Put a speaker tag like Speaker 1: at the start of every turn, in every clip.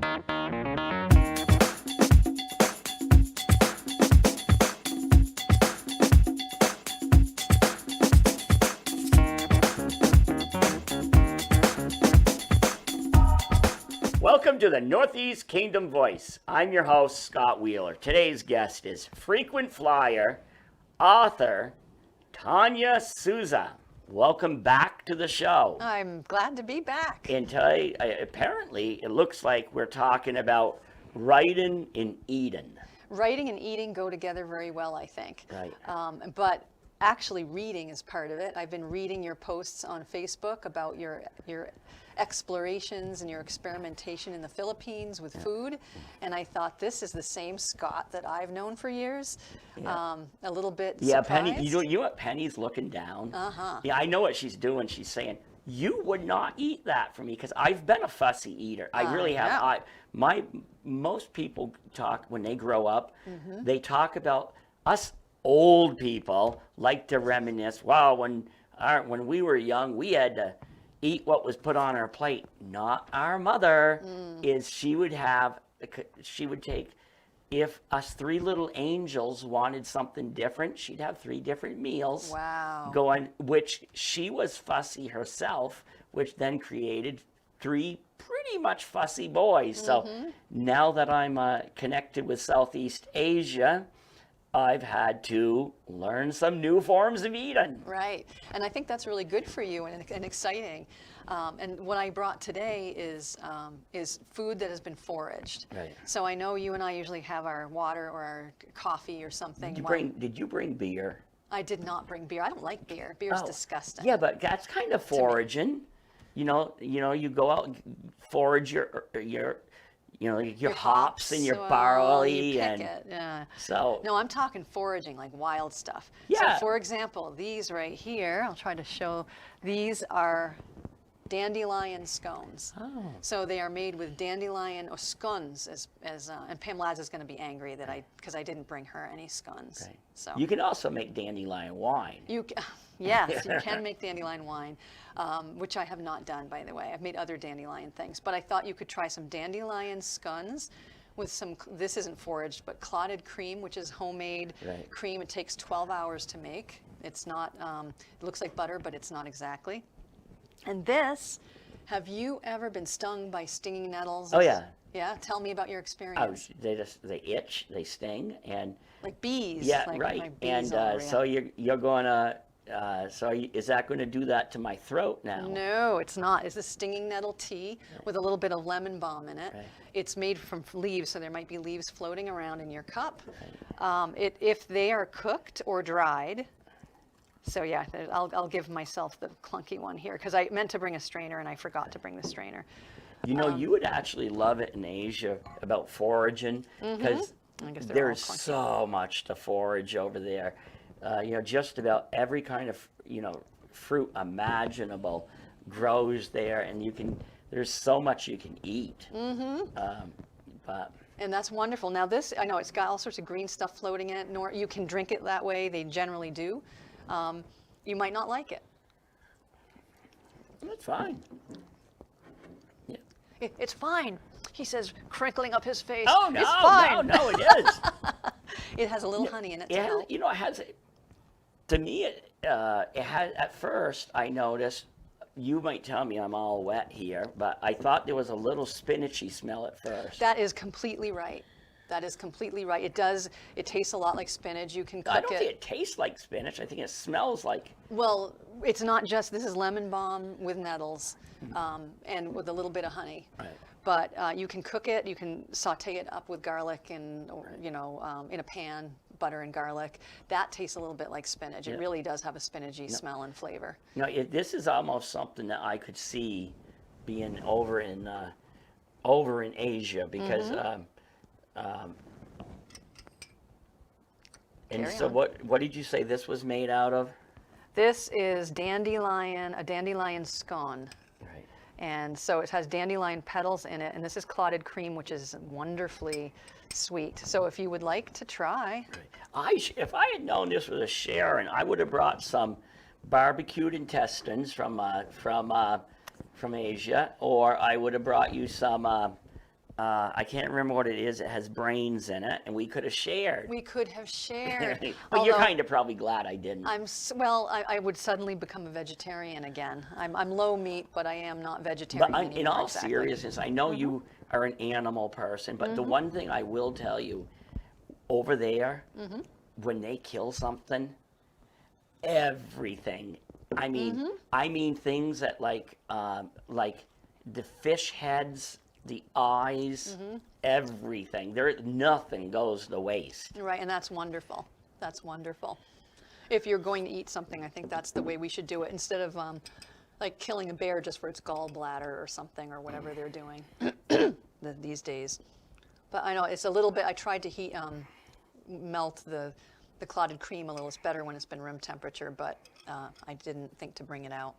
Speaker 1: Welcome to the Northeast Kingdom Voice. I'm your host, Scott Wheeler. Today's guest is frequent flyer, author, Tanya Sousa. Welcome back to the show.
Speaker 2: I'm glad to be back.
Speaker 1: And apparently, it looks like we're talking about writing and eating.
Speaker 2: Writing and eating go together very well, I think.
Speaker 1: Right.
Speaker 2: But actually, reading is part of it. I've been reading your posts on Facebook about your explorations and your experimentation in the Philippines with food, and I thought this is the same Scott that I've known for years. A little bit surprised.
Speaker 1: Penny, you know what Penny's looking down? Yeah, I know what she's doing. She's saying, you would not eat that for me, because I've been a fussy eater. I really have. Most people talk, when they grow up, they talk about us old people like to reminisce, wow, when we were young, we had to eat what was put on our plate. Not our mother. She would take, if us three little angels wanted something different, she'd have 3 different meals.
Speaker 2: Wow.
Speaker 1: Going, which she was fussy herself, which then created 3 pretty much fussy boys. So now that I'm connected with Southeast Asia, I've had to learn some new forms of eating.
Speaker 2: Right, and I think that's really good for you and exciting. And what I brought today is food that has been foraged.
Speaker 1: Right.
Speaker 2: So I know you and I usually have our water or our coffee or something.
Speaker 1: Did you bring beer?
Speaker 2: I did not bring beer. I don't like beer. Beer's disgusting.
Speaker 1: Yeah, but that's kind of foraging. You know, you go out and forage your hops and your barley,
Speaker 2: you
Speaker 1: and
Speaker 2: pick it. Yeah.
Speaker 1: So
Speaker 2: no, I'm talking foraging, like wild stuff.
Speaker 1: Yeah.
Speaker 2: So for example, these right here, I'll try to show. These are dandelion scones.
Speaker 1: Oh.
Speaker 2: So they are made with dandelion or scones, and Pam Lads is going to be angry that because I didn't bring her any scones.
Speaker 1: Okay.
Speaker 2: So
Speaker 1: you can also make dandelion wine.
Speaker 2: Yes, you can make dandelion wine, which I have not done, by the way. I've made other dandelion things, but I thought you could try some dandelion scones with some, this isn't foraged, but clotted cream, which is homemade cream. It takes 12 hours to make. It's not, it looks like butter, but it's not exactly. And this, have you ever been stung by stinging nettles?
Speaker 1: Oh, yeah.
Speaker 2: Yeah? Tell me about your experience.
Speaker 1: They itch, they sting, and
Speaker 2: like bees.
Speaker 1: Yeah,
Speaker 2: like
Speaker 1: right.
Speaker 2: Bees
Speaker 1: And so you're going to. Is that going to do that to my throat now?
Speaker 2: No, it's not. It's a stinging nettle tea with a little bit of lemon balm in it.
Speaker 1: Right.
Speaker 2: It's made from leaves, so there might be leaves floating around in your cup. If they are cooked or dried, so yeah, I'll give myself the clunky one here because I meant to bring a strainer and I forgot to bring the strainer.
Speaker 1: You know, you would actually love it in Asia about foraging because there's so much to forage over there. Just about every kind of, fruit imaginable grows there, and there's so much you can eat.
Speaker 2: And that's wonderful. Now this, I know it's got all sorts of green stuff floating in it. You can drink it that way. They generally do. You might not like it.
Speaker 1: That's fine. Yeah.
Speaker 2: It's fine, he says, crinkling up his face.
Speaker 1: Oh, no,
Speaker 2: it's fine.
Speaker 1: no, it is.
Speaker 2: It has a little honey in it.
Speaker 1: It has, to me, it had, at first, I noticed, you might tell me I'm all wet here, but I thought there was a little spinachy smell at first.
Speaker 2: That is completely right. That is completely right. It does. It tastes a lot like spinach. You can cook it.
Speaker 1: I don't think it tastes like spinach. I think it smells like.
Speaker 2: Well, it's not just. This is lemon balm with nettles, and with a little bit of honey.
Speaker 1: Right.
Speaker 2: But you can cook it. You can saute it up with garlic and, in a pan, butter and garlic. That tastes a little bit like spinach. It really does have a spinachy smell and flavor.
Speaker 1: This is almost something that I could see being over in Asia because. And so what did you say this was made out of?
Speaker 2: This is a dandelion scone.
Speaker 1: Right.
Speaker 2: And so it has dandelion petals in it, and this is clotted cream, which is wonderfully sweet. So if you would like to try.
Speaker 1: If I had known this was a Sharon, I would have brought some barbecued intestines from Asia, or I would have brought you some I can't remember what it is. It has brains in it, and we could have shared.
Speaker 2: We could have shared.
Speaker 1: But you're kind of probably glad I didn't.
Speaker 2: I would suddenly become a vegetarian again. I'm low meat, but I am not vegetarian
Speaker 1: But
Speaker 2: anymore.
Speaker 1: in all seriousness, I know you are an animal person, but the one thing I will tell you, over there, when they kill something, everything. I mean things that like the fish heads, the eyes, everything. Nothing goes to waste.
Speaker 2: Right, and that's wonderful. That's wonderful. If you're going to eat something, I think that's the way we should do it, instead of like killing a bear just for its gallbladder or something, or whatever they're doing these days. But I know it's a little bit. I tried to melt the clotted cream a little. It's better when it's been room temperature, but I didn't think to bring it out.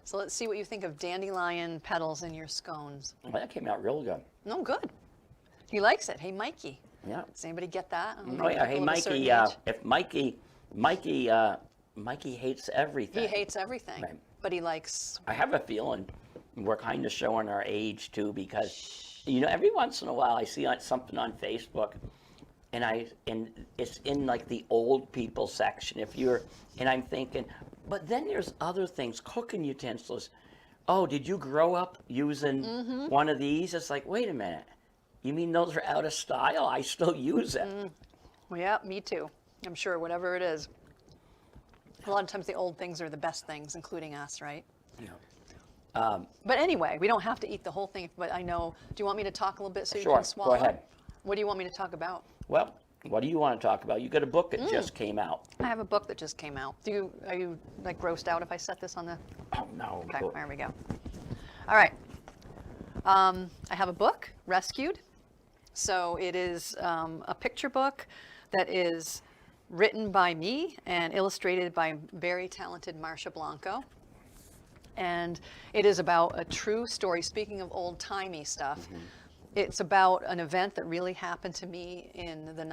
Speaker 2: So let's see what you think of dandelion petals in your scones.
Speaker 1: Well, that came out real good.
Speaker 2: No, good. He likes it. Hey, Mikey.
Speaker 1: Yeah.
Speaker 2: Does anybody get that?
Speaker 1: Oh yeah. Hey, Mikey. If Mikey hates everything.
Speaker 2: He hates everything,
Speaker 1: right.
Speaker 2: But he likes.
Speaker 1: I have a feeling we're kind of showing our age too, because every once in a while I see something on Facebook, and it's in like the old people section. And I'm thinking, but then there's other things, cooking utensils. Oh, did you grow up using one of these? It's like, wait a minute. You mean those are out of style? I still use it.
Speaker 2: Well, yeah, me too. I'm sure, whatever it is. A lot of times the old things are the best things, including us, right?
Speaker 1: Yeah.
Speaker 2: But anyway, we don't have to eat the whole thing. But I know, do you want me to talk a little bit so you
Speaker 1: Sure,
Speaker 2: can swallow?
Speaker 1: go ahead.
Speaker 2: What do you want me to talk about?
Speaker 1: Well, what do you want to talk about? You got a book that just came out.
Speaker 2: I have a book that just came out. Are you like grossed out if I set this on the?
Speaker 1: Oh no.
Speaker 2: Okay, there we go. All right. I have a book, Rescued. So it is a picture book that is written by me and illustrated by very talented Marcia Blanco. And it is about a true story. Speaking of old-timey stuff, it's about an event that really happened to me in the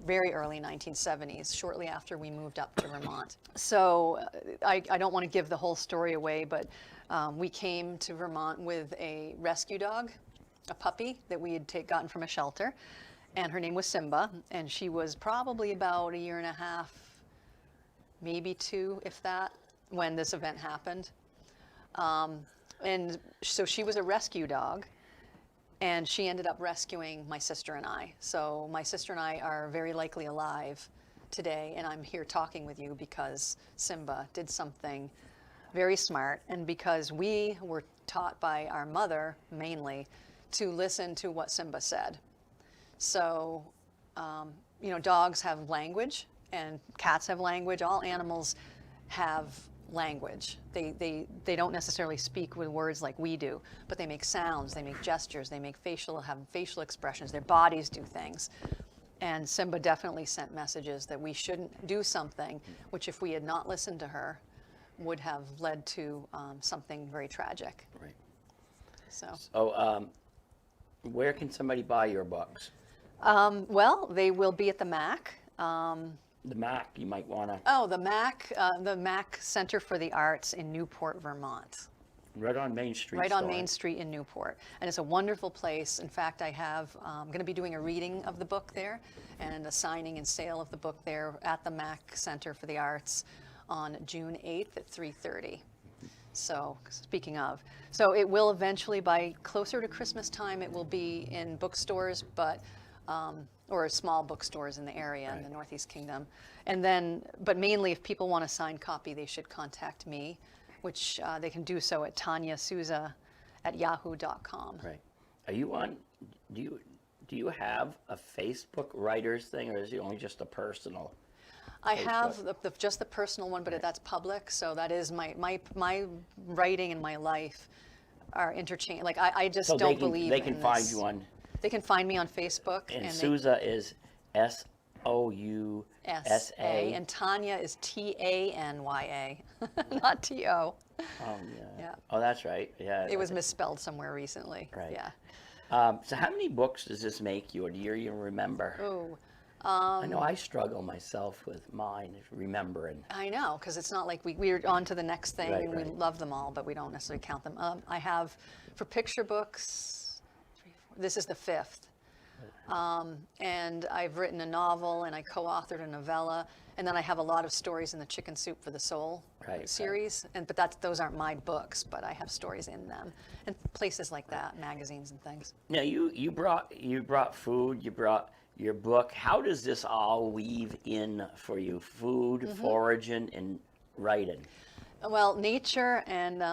Speaker 2: very early 1970s, shortly after we moved up to Vermont. So I don't want to give the whole story away, but we came to Vermont with a rescue dog, a puppy that we had gotten from a shelter, and her name was Simba, and she was probably about 1.5 years, maybe 2, if that, when this event happened. And so she was a rescue dog, and she ended up rescuing my sister and I. So my sister and I are very likely alive today, and I'm here talking with you because Simba did something very smart, and because we were taught by our mother, mainly, to listen to what Simba said. So, dogs have language, and cats have language. All animals have language. They don't necessarily speak with words like we do, but they make sounds, they make gestures, they have facial expressions, their bodies do things. And Simba definitely sent messages that we shouldn't do something, which if we had not listened to her, would have led to something very tragic.
Speaker 1: Right.
Speaker 2: So
Speaker 1: where can somebody buy your books?
Speaker 2: Well, they will be at the MAC.
Speaker 1: The MAC, you might want to.
Speaker 2: Oh, the MAC Center for the Arts in Newport, Vermont.
Speaker 1: Right on Main Street.
Speaker 2: Right on Main Street in Newport. And it's a wonderful place. In fact, I'm going to be doing a reading of the book there and a signing and sale of the book there at the MAC Center for the Arts on June 8th at 3:30. So, speaking of. So it will eventually, by closer to Christmas time, it will be in bookstores, but or small bookstores in the area, right, in the Northeast Kingdom. And then, but mainly if people want a signed copy, they should contact me, which they can do so at Tanya Sousa at yahoo.com.
Speaker 1: Right. Are you on, do you have a Facebook writers thing, or is it only just a personal?
Speaker 2: I have just the personal one, but right, that's public. So that is my writing and my life are interchangeable. Like I just
Speaker 1: so
Speaker 2: don't believe
Speaker 1: they can
Speaker 2: in
Speaker 1: find
Speaker 2: this.
Speaker 1: you on.
Speaker 2: They can find me on Facebook.
Speaker 1: And Sousa is Sousa.
Speaker 2: And Tanya is Tanya, not T-O.
Speaker 1: Oh, yeah. Oh, that's right. Yeah.
Speaker 2: It was misspelled somewhere recently.
Speaker 1: Right.
Speaker 2: Yeah.
Speaker 1: So how many books does this make you, or do you even remember?
Speaker 2: Oh.
Speaker 1: I know I struggle myself with mine, remembering.
Speaker 2: I know, because it's not like we're on to the next thing,
Speaker 1: right,
Speaker 2: and
Speaker 1: right,
Speaker 2: we love them all, but we don't necessarily count them. I have, for picture books, 3, 4, this is the 5th. And I've written a novel, and I co-authored a novella, and then I have a lot of stories in the Chicken Soup for the Soul series. But those aren't my books, but I have stories in them, and places like that, magazines and things.
Speaker 1: Now you brought food, you brought your book. How does this all weave in for you? Food, foraging, and writing.
Speaker 2: Well, nature, and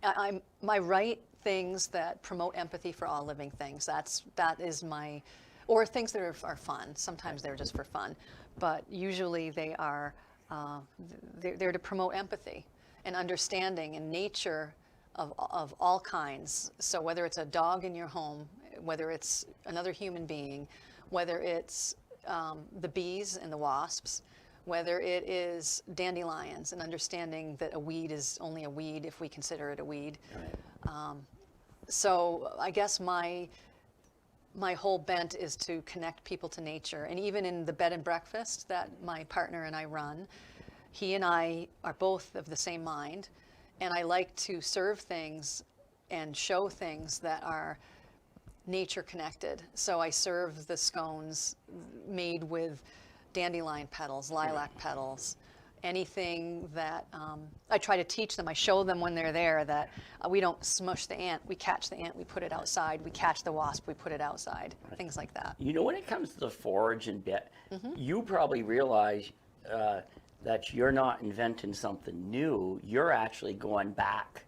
Speaker 2: I write things that promote empathy for all living things. That is my, or things that are fun. Sometimes they're just for fun, but usually they are they're to promote empathy and understanding and nature of all kinds. So whether it's a dog in your home, whether it's another human being, whether it's the bees and the wasps, whether it is dandelions and understanding that a weed is only a weed if we consider it a weed.
Speaker 1: Right.
Speaker 2: So I guess my whole bent is to connect people to nature. And even in the bed and breakfast that my partner and I run, he and I are both of the same mind. And I like to serve things and show things that are nature connected. So I serve the scones made with dandelion petals, lilac petals, anything that I try to teach them. I show them when they're there that we don't smush the ant. We catch the ant, we put it outside. We catch the wasp, we put it outside. Things like that.
Speaker 1: You know, when it comes to the foraging bit, you probably realize that you're not inventing something new. You're actually going back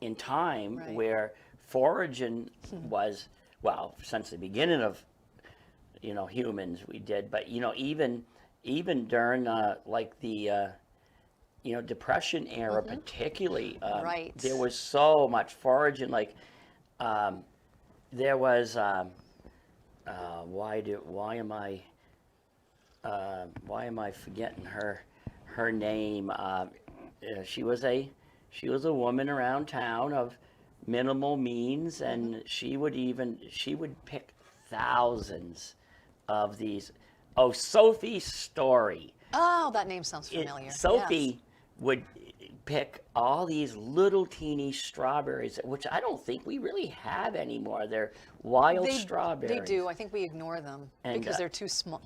Speaker 1: in time where foraging was, well, since the beginning of humans we did, but even during like the Depression era particularly, there was so much foraging. Like there was why am I forgetting her name? She was a woman around town of minimal means, and she would pick thousands of these. Oh, Sophie Story.
Speaker 2: Oh, that name sounds familiar.
Speaker 1: Sophie would pick all these little teeny strawberries, which I don't think we really have anymore. They're wild strawberries.
Speaker 2: They do. I think we ignore them because they're too small.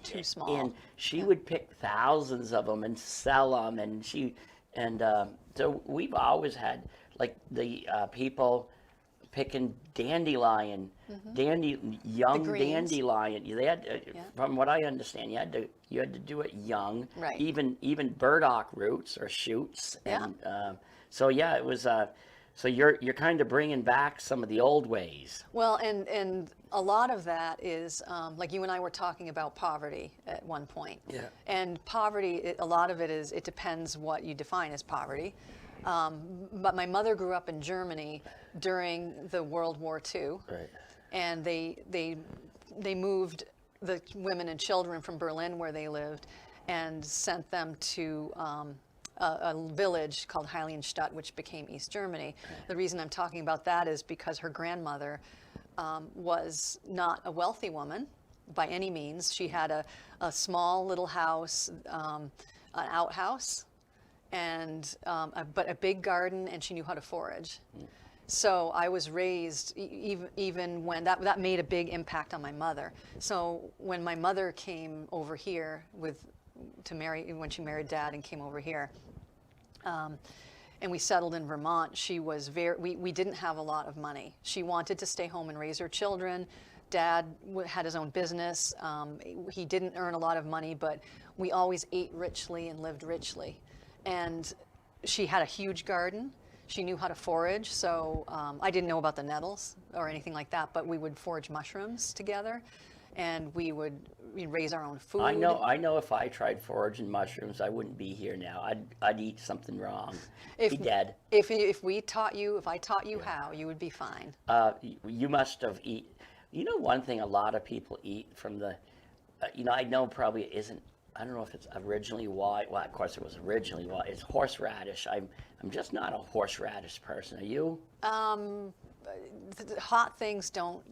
Speaker 1: And she would pick thousands of them and sell them, and so we've always had like the people picking dandelion, young dandelion. They had, from what I understand, you had to do it young.
Speaker 2: Right.
Speaker 1: Even burdock roots or shoots. And so it was. So you're kind of bringing back some of the old ways.
Speaker 2: Well, and a lot of that is like you and I were talking about poverty at one point.
Speaker 1: Yeah.
Speaker 2: And poverty, a lot of it is, it depends what you define as poverty. But my mother grew up in Germany during the World War II, and they moved the women and children from Berlin, where they lived, and sent them to a village called Heiligenstadt, which became East Germany. The reason I'm talking about that is because her grandmother was not a wealthy woman by any means. She had a small little house, an outhouse, and but a big garden, and she knew how to forage. So I was raised, even when that made a big impact on my mother. So when my mother came over here to marry, when she married Dad and came over here, and we settled in Vermont, she was we didn't have a lot of money. She wanted to stay home and raise her children. Dad had his own business. He didn't earn a lot of money, but we always ate richly and lived richly. And she had a huge garden. She knew how to forage, so I didn't know about the nettles or anything like that, but we would forage mushrooms together, and we'd raise our own food.
Speaker 1: I know if I tried foraging mushrooms, I wouldn't be here now. I'd eat something wrong. Be dead.
Speaker 2: If I taught you how, you would be fine.
Speaker 1: You must have eaten. You know, one thing a lot of people eat from the, I know probably isn't. I don't know if it's originally white. Well, of course it was originally white. It's horseradish. I'm just not a horseradish person. Are you?
Speaker 2: Hot things don't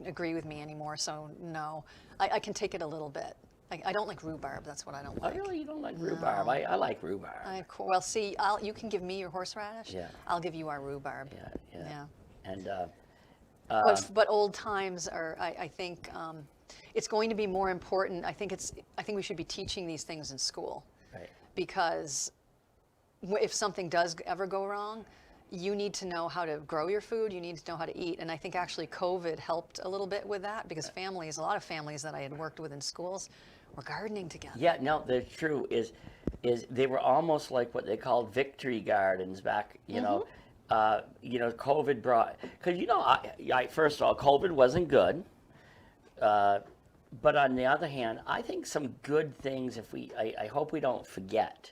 Speaker 2: agree with me anymore, so no. I can take it a little bit. I don't like rhubarb. That's what I don't like.
Speaker 1: Oh, really? You don't like rhubarb? No. I like rhubarb.
Speaker 2: Well, see, you can give me your horseradish.
Speaker 1: Yeah.
Speaker 2: I'll give you our rhubarb.
Speaker 1: Yeah. And
Speaker 2: But old times are, I think, it's going to be more important. I think we should be teaching these things in school,
Speaker 1: Right.
Speaker 2: because if something does ever go wrong, you need to know how to grow your food. You need to know how to eat. And I think actually COVID helped a little bit with that, because a lot of families that I had worked with in schools were gardening together.
Speaker 1: Yeah, no, the true is they were almost like what they called victory gardens back, COVID brought, because, first of all, COVID wasn't good. But on the other hand, I think some good things, I hope we don't forget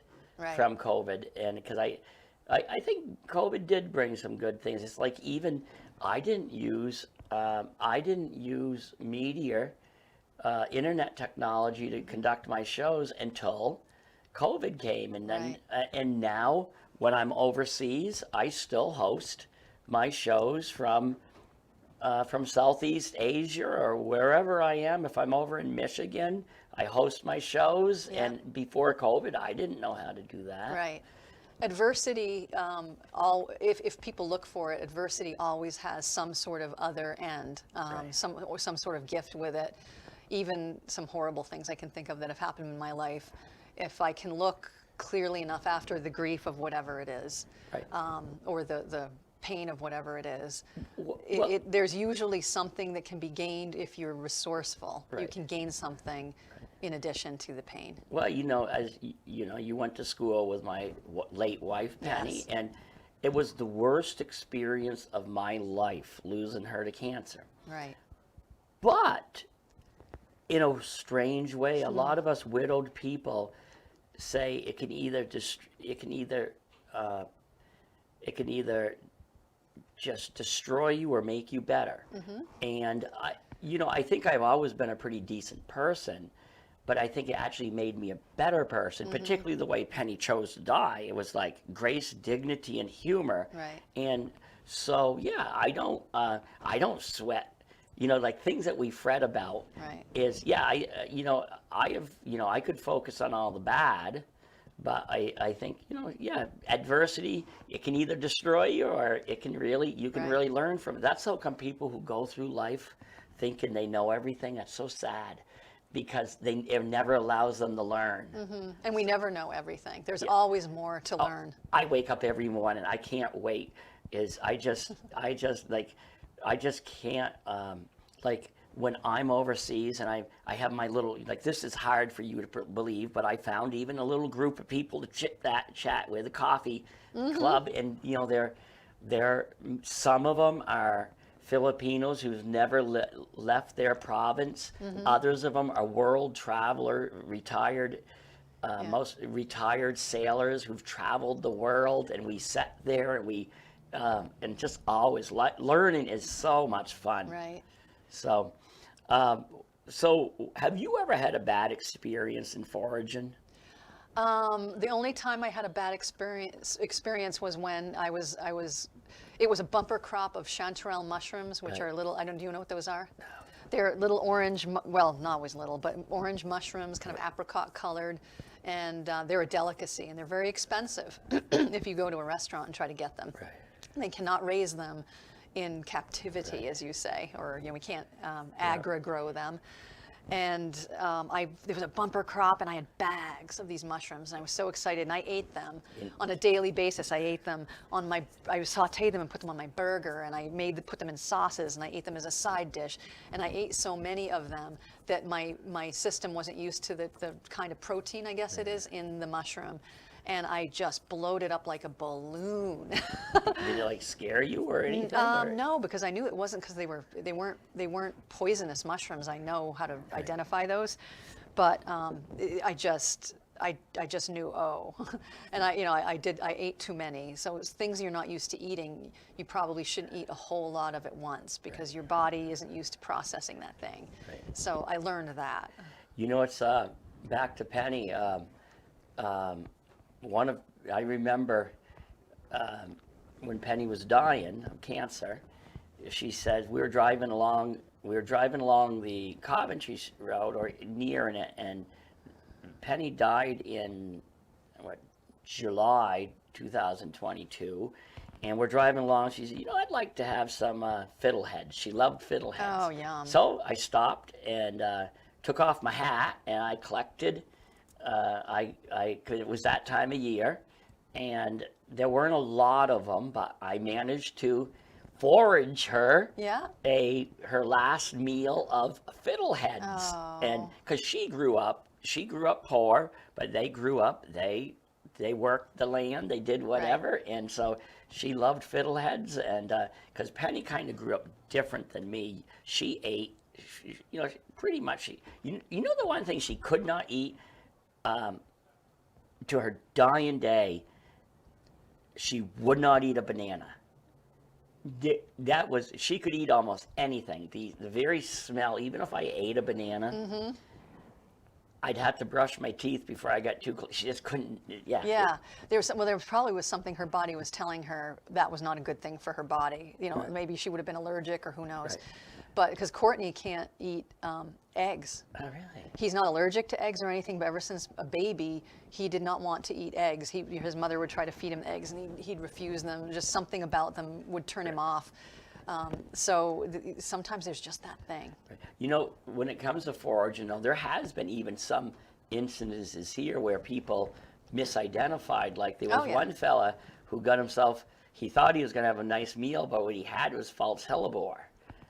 Speaker 1: from COVID. And because I think COVID did bring some good things. It's like, even I didn't use media, internet technology to conduct my shows until COVID came. And then, and now when I'm overseas, I still host my shows from Southeast Asia or wherever I am. If I'm over in Michigan, I host my shows.
Speaker 2: Yeah.
Speaker 1: And before COVID, I didn't know how to do that.
Speaker 2: Right. Adversity, if people look for it, adversity always has some sort of other end, some sort of gift with it. Even some horrible things I can think of that have happened in my life, if I can look clearly enough after the grief of whatever it is, or the pain of whatever it is, there's usually something that can be gained if you're resourceful. You can gain something in addition to the pain.
Speaker 1: Well, as you went to school with my late wife, Penny, and it was the worst experience of my life, losing her to cancer.
Speaker 2: Right.
Speaker 1: But in a strange way, a lot of us widowed people say it can either just destroy you or make you better. And I think I've always been a pretty decent person, but I think it actually made me a better person, particularly the way Penny chose to die. It was like grace, dignity, and humor.
Speaker 2: Right.
Speaker 1: And so, I don't sweat. Like things that we fret about is, I could focus on all the bad, but I think, adversity, it can either destroy you or you can really learn from it. That's how come people who go through life thinking they know everything, that's so sad, because it never allows them to learn.
Speaker 2: And we never know everything. There's always more to learn.
Speaker 1: I wake up every morning, I can't wait, I just can't, when I'm overseas and I have my little, this is hard for you to believe, but I found even a little group of people to chat with, a coffee club, and they're some of them are Filipinos who've never left their province. Others of them are world traveler, most retired sailors who've traveled the world, and we sat there and we and just always learning is so much fun.
Speaker 2: Right.
Speaker 1: So, so have you ever had a bad experience in foraging?
Speaker 2: The only time I had a bad experience was when it was a bumper crop of chanterelle mushrooms, which are little, do you know what those are? No. They're little orange, well, not always little, but orange mushrooms, kind of apricot colored, and they're a delicacy, and they're very expensive if you go to a restaurant and try to get them.
Speaker 1: Right.
Speaker 2: They cannot raise them in captivity, as you say, or we can't agri-grow them. And there was a bumper crop, and I had bags of these mushrooms, and I was so excited, and I ate them on a daily basis. I ate them I sauteed them and put them on my burger, and I put them in sauces, and I ate them as a side dish. And I ate so many of them that my system wasn't used to the kind of protein, I guess it is, in the mushroom. And I just bloated up like a balloon.
Speaker 1: Did it scare you or anything?
Speaker 2: No, because I knew it wasn't, because they weren't poisonous mushrooms. I know how to identify those, but I just knew, and I ate too many. So it's things you're not used to eating. You probably shouldn't eat a whole lot of it once, because your body isn't used to processing that thing. Right. So I learned that.
Speaker 1: It's back to Penny. I remember when Penny was dying of cancer, she said we were driving along the Coventry Road or near it, and Penny died in July 2022, And we're driving along. She said, I'd like to have some fiddleheads. She loved fiddleheads.
Speaker 2: Oh, yum.
Speaker 1: So I stopped and took off my hat and I collected. Cause it was that time of year, and there weren't a lot of them, but I managed to forage her her last meal of fiddleheads.
Speaker 2: Oh.
Speaker 1: And because she grew up poor, but they grew up, they worked the land, they did whatever, right. And so she loved fiddleheads. And because Penny kind of grew up different than me, she ate, pretty much. The one thing she could not eat, to her dying day, she would not eat a banana. She could eat almost anything. The very smell, even if I ate a banana, I'd have to brush my teeth before I got too close. She just couldn't,
Speaker 2: Yeah, there probably was something her body was telling her that was not a good thing for her body. Right. Maybe she would have been allergic or who knows. Right. But because Courtney can't eat eggs.
Speaker 1: Oh, really?
Speaker 2: He's not allergic to eggs or anything, but ever since a baby, he did not want to eat eggs. His mother would try to feed him eggs, and he'd refuse them. Just something about them would turn him off. Sometimes there's just that thing.
Speaker 1: When it comes to foraging, there has been even some instances here where people misidentified. Like there was one fella who got himself, he thought he was going to have a nice meal, but what he had was false hellebore.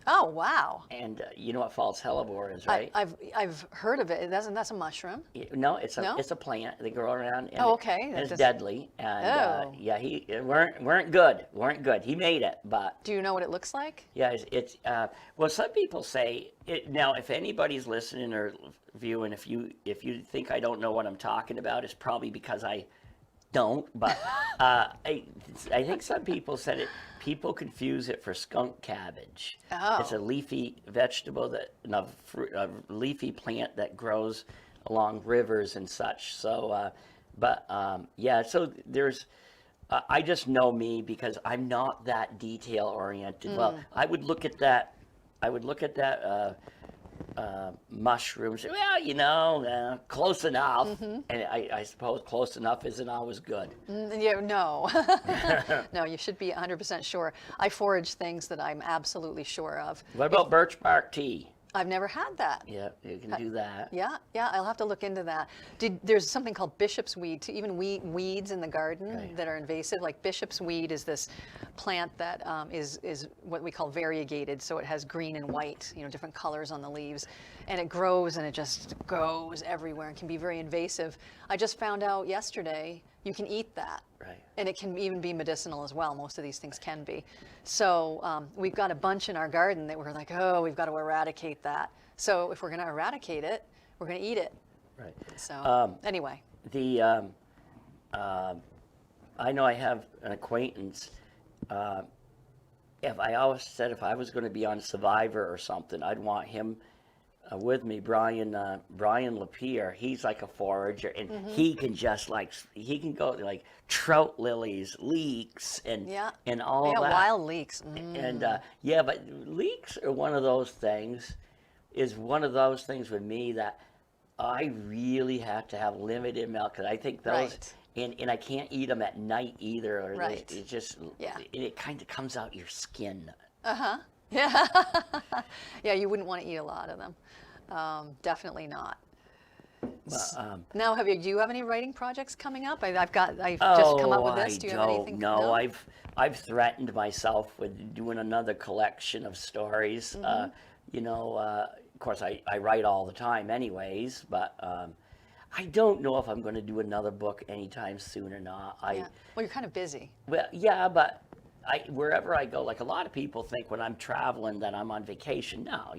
Speaker 2: Oh, wow.
Speaker 1: And you know what false hellebore is, right?
Speaker 2: I've heard of it. That's a mushroom.
Speaker 1: No, it's a plant. They grow around. And
Speaker 2: okay.
Speaker 1: It's deadly. And weren't good. He made it, but.
Speaker 2: Do you know what it looks like?
Speaker 1: Yeah, it's well, some people say it. Now, if anybody's listening or viewing, if you think I don't know what I'm talking about, it's probably because I don't. But I think some people said it. People confuse it for skunk cabbage.
Speaker 2: Oh.
Speaker 1: It's a leafy vegetable a leafy plant that grows along rivers and such. So, so there's, I just know me because I'm not that detail oriented. Well, I would look at that mushrooms. Well, close enough. And I suppose close enough isn't always good.
Speaker 2: No. No, you should be 100% sure. I forage things that I'm absolutely sure of.
Speaker 1: What about birch bark tea?
Speaker 2: I've never had that.
Speaker 1: Yeah, you can do that.
Speaker 2: Yeah, I'll have to look into that. There's something called bishop's weed, even weeds in the garden that are invasive. Like bishop's weed is this plant that is what we call variegated, so it has green and white, different colors on the leaves, and it grows and it just goes everywhere and can be very invasive. I just found out yesterday you can eat that.
Speaker 1: Right.
Speaker 2: And it can even be medicinal as well. Most of these things can be. So we've got a bunch in our garden that we're like, we've got to eradicate that. So if we're going to eradicate it, we're going to eat it.
Speaker 1: Right.
Speaker 2: So anyway.
Speaker 1: I know I have an acquaintance. If I was going to be on Survivor or something, I'd want him with me, Brian Lapierre. He's like a forager, and he can go like trout lilies, leeks, and all that.
Speaker 2: Wild leeks.
Speaker 1: And but leeks are one of those things. Is one of those things with me that I really have to have limited milk, because I think those.
Speaker 2: Right.
Speaker 1: And I can't eat them at night either. Or
Speaker 2: right.
Speaker 1: It just it kind of comes out your skin.
Speaker 2: Yeah. Yeah, you wouldn't want to eat a lot of them. Definitely not. Now, do you have any writing projects coming up? I've just come up with this. Do you have anything?
Speaker 1: No, I've threatened myself with doing another collection of stories. Of course, I write all the time anyways, but I don't know if I'm going to do another book anytime soon or not.
Speaker 2: Well, you're kind of busy.
Speaker 1: Well, yeah, but wherever I go, like a lot of people think when I'm traveling that I'm on vacation. No,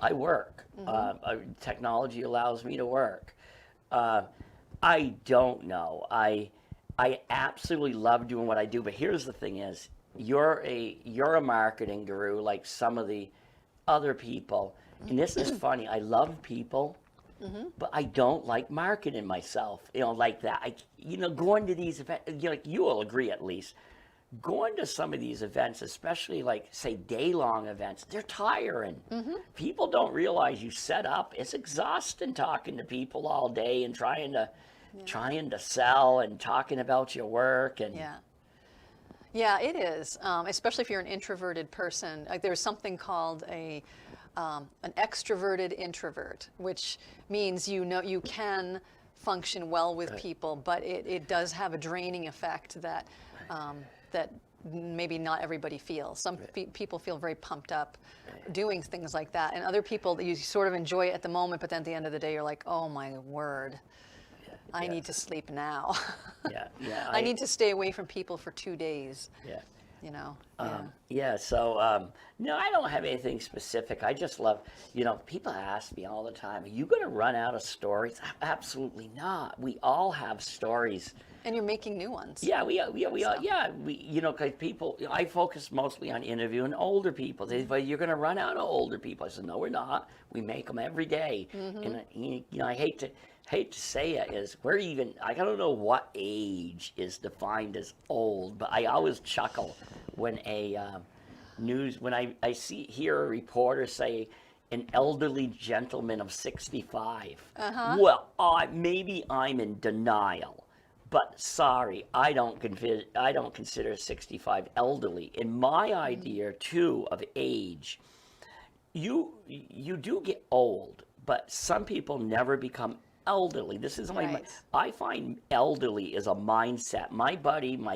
Speaker 1: I work. Technology allows me to work. I don't know. I absolutely love doing what I do, but here's the thing: is you're a marketing guru like some of the other people, and this is funny. I love people. But I don't like marketing myself, like that. Going to these events, you will agree at least, going to some of these events, especially like, say, day-long events, they're tiring. People don't realize you set up. It's exhausting talking to people all day and trying to sell and talking about your work. And
Speaker 2: Yeah, it is, especially if you're an introverted person. Like, there's something called an extroverted introvert, which means you can function well with people, but it does have a draining effect that that maybe not everybody feels. Some people feel very pumped up doing things like that, and other people, you sort of enjoy it at the moment, but then at the end of the day, you're like, oh my word, I need to sleep now.
Speaker 1: Yeah.
Speaker 2: I need to stay away from people for 2 days.
Speaker 1: Yeah.
Speaker 2: You know.
Speaker 1: So no, I don't have anything specific. I just love, people ask me all the time, are you going to run out of stories? Absolutely not. We all have stories.
Speaker 2: And you're making new ones.
Speaker 1: Yeah, we are. Because people, I focus mostly on interviewing older people. They say, well, you're going to run out of older people. I said, no, we're not. We make them every day. And I hate to say it, is I don't know what age is defined as old, but I always chuckle when when I hear a reporter say an elderly gentleman of 65. Well, maybe I'm in denial. But sorry, I don't consider 65 elderly. In my idea too of age, you do get old, but some people never become elderly. This is I find elderly is a mindset. My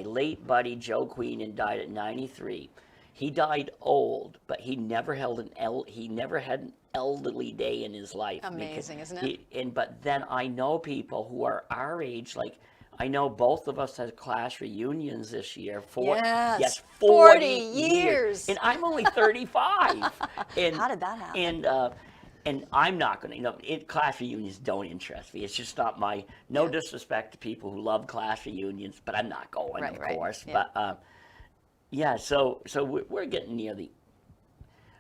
Speaker 1: late buddy Joe Queenan died at 93. He died old, but he never had an elderly day in his life.
Speaker 2: Amazing, isn't it?
Speaker 1: But then I know people who are our age, like I know both of us had class reunions this year.
Speaker 2: 40 years.
Speaker 1: And I'm only 35. And,
Speaker 2: how did that happen?
Speaker 1: And I'm not going to, class reunions don't interest me. It's just not no disrespect to people who love class reunions, but I'm not going, of course. Yeah. But so we're getting near the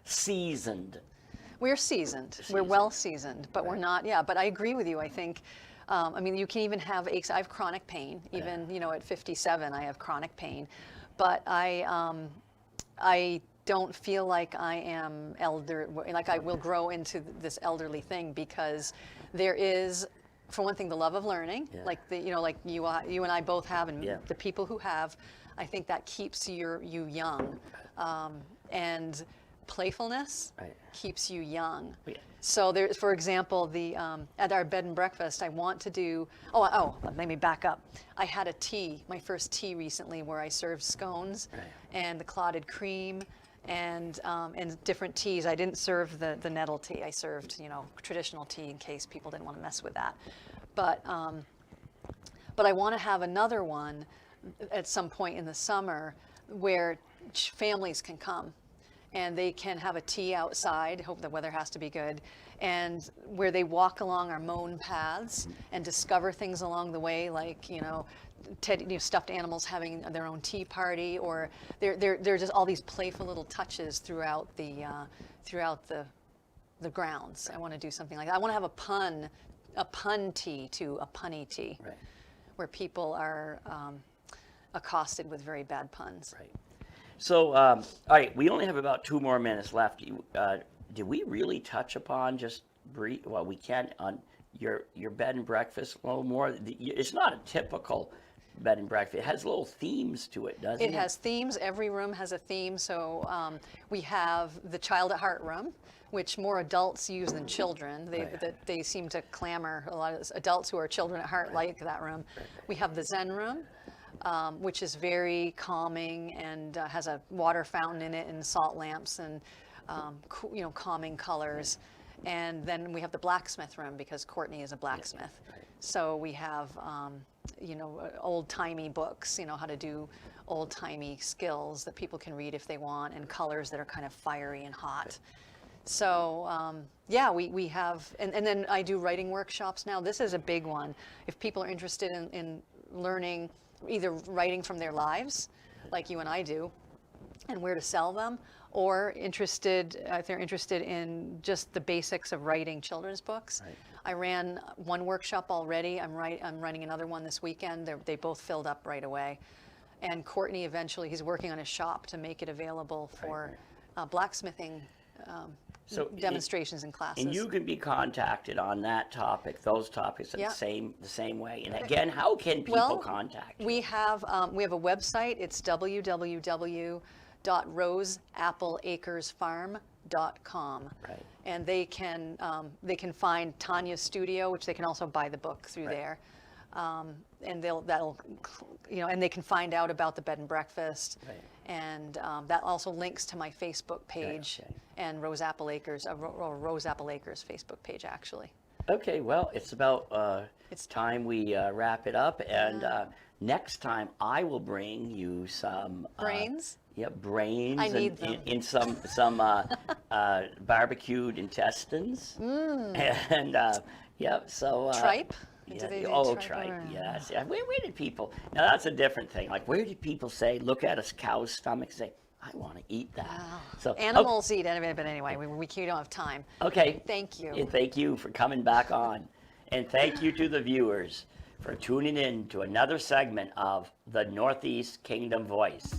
Speaker 1: seasoned.
Speaker 2: We're seasoned. We're well seasoned, but we're not. Yeah, but I agree with you. I think, you can even have aches. I have chronic pain. Even, at 57, I have chronic pain. But I don't feel like I am like I will grow into this elderly thing, because there is, for one thing, the love of learning, like like you and I both have, and the people who have. I think that keeps you young, and playfulness keeps you young. So there, for example, at our bed and breakfast, I want to do. Let me back up. I had my first tea recently, where I served scones and the clotted cream. And different teas. I didn't serve the nettle tea. I served, traditional tea in case people didn't want to mess with that. But I want to have another one at some point in the summer where families can come and they can have a tea outside. Hope the weather has to be good. And where they walk along our mown paths and discover things along the way, like, stuffed animals having their own tea party, or there's just all these playful little touches throughout the grounds. I want to do something like that. I want to have a pun tea to a punny tea, where people are accosted with very bad puns.
Speaker 1: Right. So, all right, we only have about 2 more minutes left. Did we really touch upon just brief? Well, we can on your bed and breakfast a little more. It's not a typical bed and breakfast. It has little themes to it, doesn't it?
Speaker 2: It has themes. Every room has a theme. So we have the Child at Heart room, which more adults use than children. They seem to clamor. A lot of adults who are children at heart like that room. We have the Zen room, which is very calming and has a water fountain in it and salt lamps and calming colors. And then we have the blacksmith room, because Courtney is a blacksmith. So we have old-timey books, how to do old-timey skills that people can read if they want, and colors that are kind of fiery and hot. So we have, and then I do writing workshops now. This is a big one. If people are interested in learning either writing from their lives, like you and I do, and where to sell them, or if they're interested in just the basics of writing children's books. I ran one workshop already. I'm running another one this weekend. They both filled up right away. And Courtney, eventually, he's working on a shop to make it available for blacksmithing demonstrations and classes.
Speaker 1: And you can be contacted on that topic, those topics, the same way. And again, how can people contact you?
Speaker 2: We have a website. It's www.roseappleacresfarm.com.
Speaker 1: Right.
Speaker 2: And they can find Tanya's studio, which they can also buy the book through there. And and they can find out about the bed and breakfast.
Speaker 1: Right.
Speaker 2: And that also links to my Facebook page and Rose Apple Acres, or Rose Apple Acres Facebook page, actually.
Speaker 1: Okay, well, it's about it's time we wrap it up. And next time I will bring you some
Speaker 2: brains.
Speaker 1: Brains.
Speaker 2: I need them.
Speaker 1: In some barbecued intestines. And so
Speaker 2: tripe.
Speaker 1: Tripe. Yes. Where did people? Now that's a different thing. Like, where did people look at a cow's stomach, and say, "I want to eat that"?
Speaker 2: Wow.
Speaker 1: So
Speaker 2: animals eat anyway, but anyway, we don't have time.
Speaker 1: Okay.
Speaker 2: Thank you.
Speaker 1: And thank you for coming back on, and thank you to the viewers for tuning in to another segment of the Northeast Kingdom Voice.